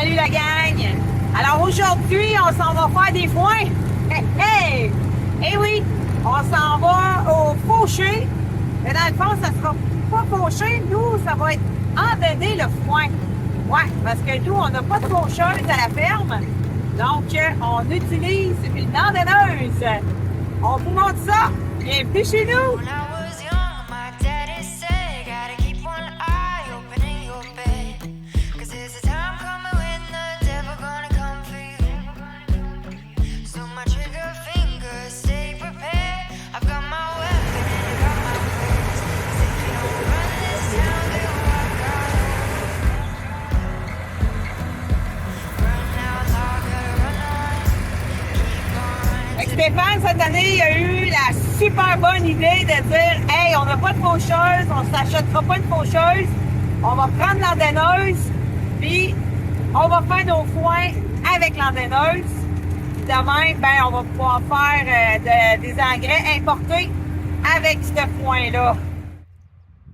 Salut la gang! Alors aujourd'hui, on s'en va faire des foins. Hey, hey! Eh oui, on s'en va au fauché. Mais dans le fond, ça sera pas fauché. Nous, ça va être endainé le foin. Ouais, parce que nous, on n'a pas de faucheuse à la ferme. Donc, on utilise une endaineuse. On vous montre ça. Bienvenue chez nous! Stéphane, cette année, il a eu la super bonne idée de dire « Hey, on n'a pas de faucheuse, on ne s'achètera pas de faucheuse, on va prendre l'endaineuse, puis on va faire nos foins avec l'endaineuse. Demain, ben, on va pouvoir faire des engrais importés avec ce foin-là. »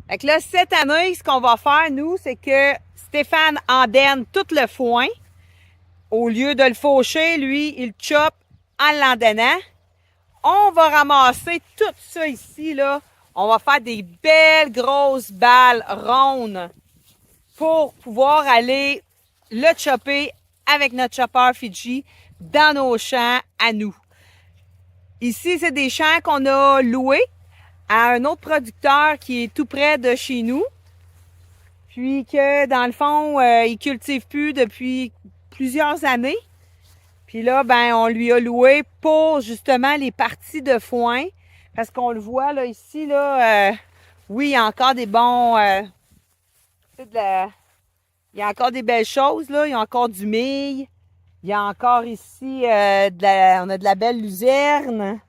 Fait que là, cette année, ce qu'on va faire, nous, c'est que Stéphane endaine tout le foin. Au lieu de le faucher, lui, il chope en l'endainant. On va ramasser tout ça ici, là. On va faire des belles grosses balles rondes pour pouvoir aller le chopper avec notre chopper Fiji dans nos champs à nous. Ici, c'est des champs qu'on a loués à un autre producteur qui est tout près de chez nous. Puis que, dans le fond, il cultive plus depuis plusieurs années. Puis là, ben, on lui a loué pour justement les parties de foin. Parce qu'on le voit là, ici, là, oui, il y a encore des bons. Il y a encore des belles choses, là. Il y a encore du mil. Il y a encore ici on a de la belle luzerne.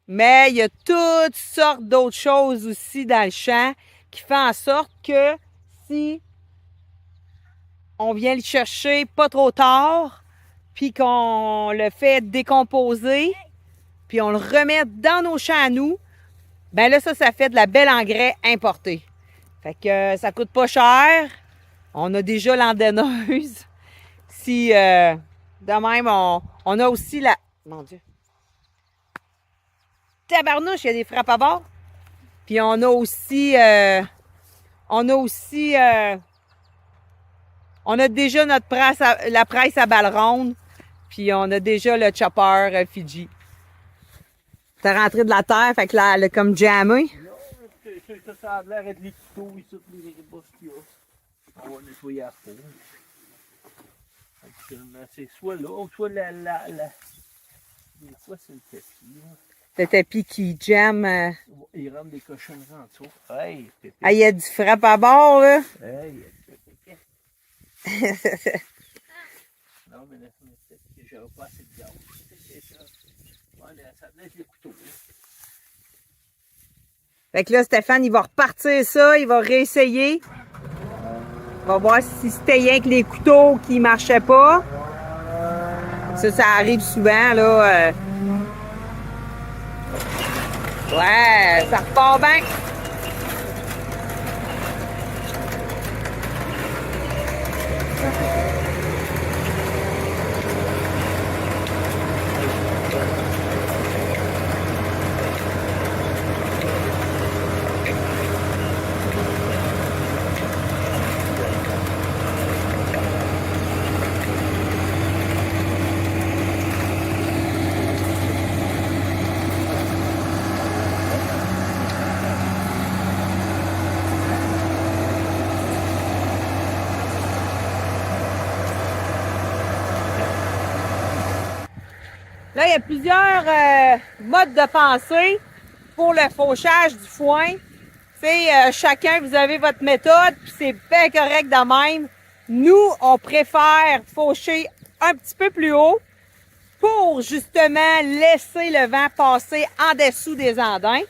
Mais il y a toutes sortes d'autres choses aussi dans le champ qui fait en sorte que si on vient le chercher pas trop tard, puis qu'on le fait décomposer, puis on le remet dans nos champs à nous, ben là, ça fait de la belle engrais importé. Fait que ça coûte pas cher. On a déjà l'endaineuse. Si, de même, on a aussi la... Mon Dieu. Tabarnouche, il y a des frappes à bord. Puis on a aussi... on a déjà notre la presse à balles rondes, puis on a déjà le chopper Fiji. T'es rentré de la terre, fait que là, elle a comme jammé. Non, ça a l'air d'être les couteaux et toutes les bosses qu'il y a. On va nettoyer la peau. C'est soit là, ou soit la... Des fois, c'est le tapis. Le tapis qui jamme. Il rentre des cochonneries en dessous. Hey, ah, il y a du frappe à bord, là. Hey, non, mais là, j'aurais pas assez de gaz. Ça venait avec les couteaux. Fait que là, Stéphane, il va repartir ça, il va réessayer. On va voir si c'était rien que les couteaux qui marchaient pas. Ça arrive souvent, là. Ouais, ça repart bien. Là, il y a plusieurs modes de pensée pour le fauchage du foin. C'est chacun, vous avez votre méthode, puis c'est bien correct de même. Nous, on préfère faucher un petit peu plus haut pour justement laisser le vent passer en dessous des andins.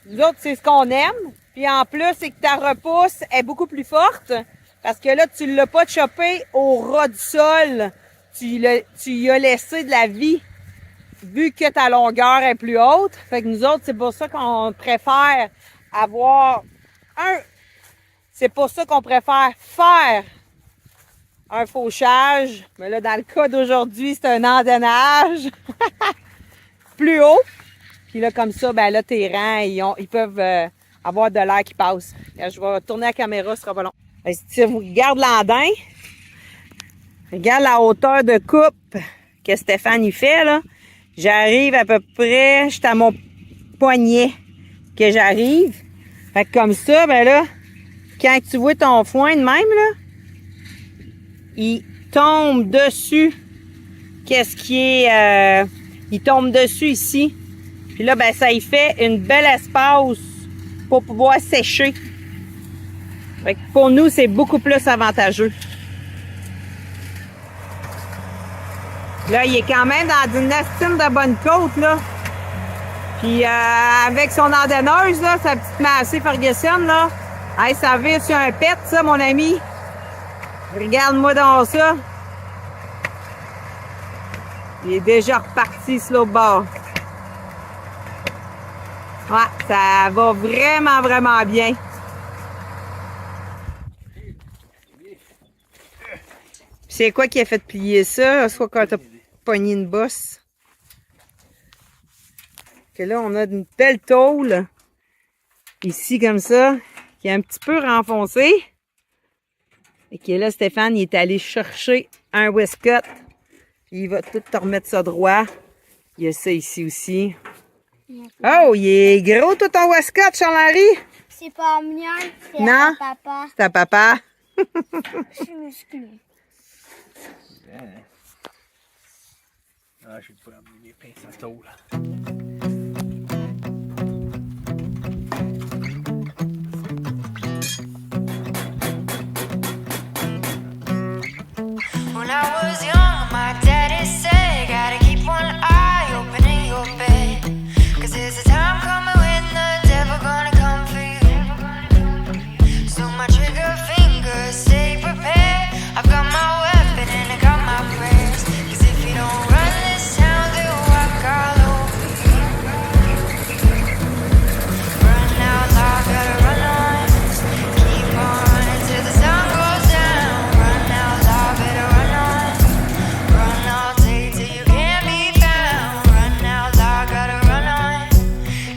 Nous autres, c'est ce qu'on aime. Puis en plus, c'est que ta repousse est beaucoup plus forte parce que là, tu ne l'as pas chopé au ras du sol. Tu y as laissé de la vie vu que ta longueur est plus haute. Fait que nous autres, c'est pour ça qu'on préfère avoir C'est pour ça qu'on préfère faire un fauchage. Mais là, dans le cas d'aujourd'hui, c'est un andainage plus haut. Puis là, comme ça, ben là, tes rangs, ils peuvent avoir de l'air qui passe. Là, je vais tourner la caméra, ce sera pas long. Si vous regardez l'andain, regarde la hauteur de coupe que Stéphane y fait, là. J'arrive à peu près, j'étais à mon poignet que j'arrive. Fait que comme ça, ben là, quand tu vois ton foin de même, là, il tombe dessus. Qu'est-ce qui est... il tombe dessus ici. Puis là, ben ça y fait une belle espace pour pouvoir sécher. Fait que pour nous, c'est beaucoup plus avantageux. Là, il est quand même dans une estime de bonne côte, là. Puis avec son andaineuse, là, sa petite Massey Ferguson, là. Hey, ça vire sur un pet, ça, mon ami. Regarde-moi dans ça. Il est déjà reparti sur l'autre bord. Ouais, ça va vraiment, vraiment bien. C'est quoi qui a fait plier ça? Soit quand t'as pogné une bosse. Que là, on a une belle tôle. Ici, comme ça. Qui est un petit peu renfoncée. Et que là, Stéphane, il est allé chercher un Westcott. Il va tout te remettre ça droit. Il y a ça ici aussi. Oh, il est gros tout ton Westcott, Charles-Henri? C'est pas mien, c'est Non? à papa. C'est à papa. Je suis musclé. Ah, je vais pas amener mes pinces à tôle. When I was young, my daddy said, gotta keep one eye open in your bed. 'Cause there's a time coming when the devil gonna come for you. So my trigger fingers stay prepared. I've got my weapon and I got my prayers. 'Cause if you don't run this town, they'll walk all over you. Run out loud, gotta run on. Keep on running till the sun goes down. Run out loud, better run on. Run all day till you can't be found. Run out loud, gotta run on.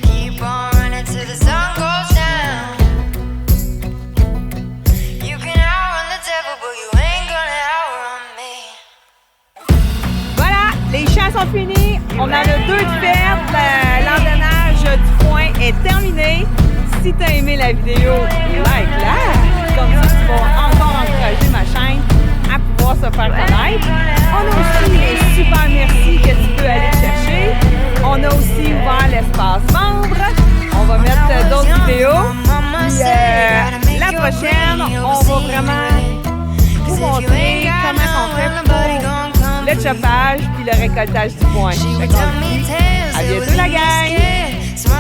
Keep on running till the sun goes down. You can outrun the devil, but you ain't gonna outrun me. Voilà, les champs sont finis. On en a 2 de fait. L'endainage du foin est terminé. Si tu as aimé la vidéo, like-la. Comme ça, tu vas encore encourager ma chaîne à pouvoir se faire connaître. On a aussi les super merci que tu peux aller chercher. On a aussi ouvert l'espace membre. On va mettre d'autres vidéos. Puis la prochaine, on va vraiment vous montrer comment on fait pour le choppage puis le récoltage du foin. Fait qu'on se dit à bientôt la gang!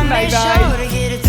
Bye bye!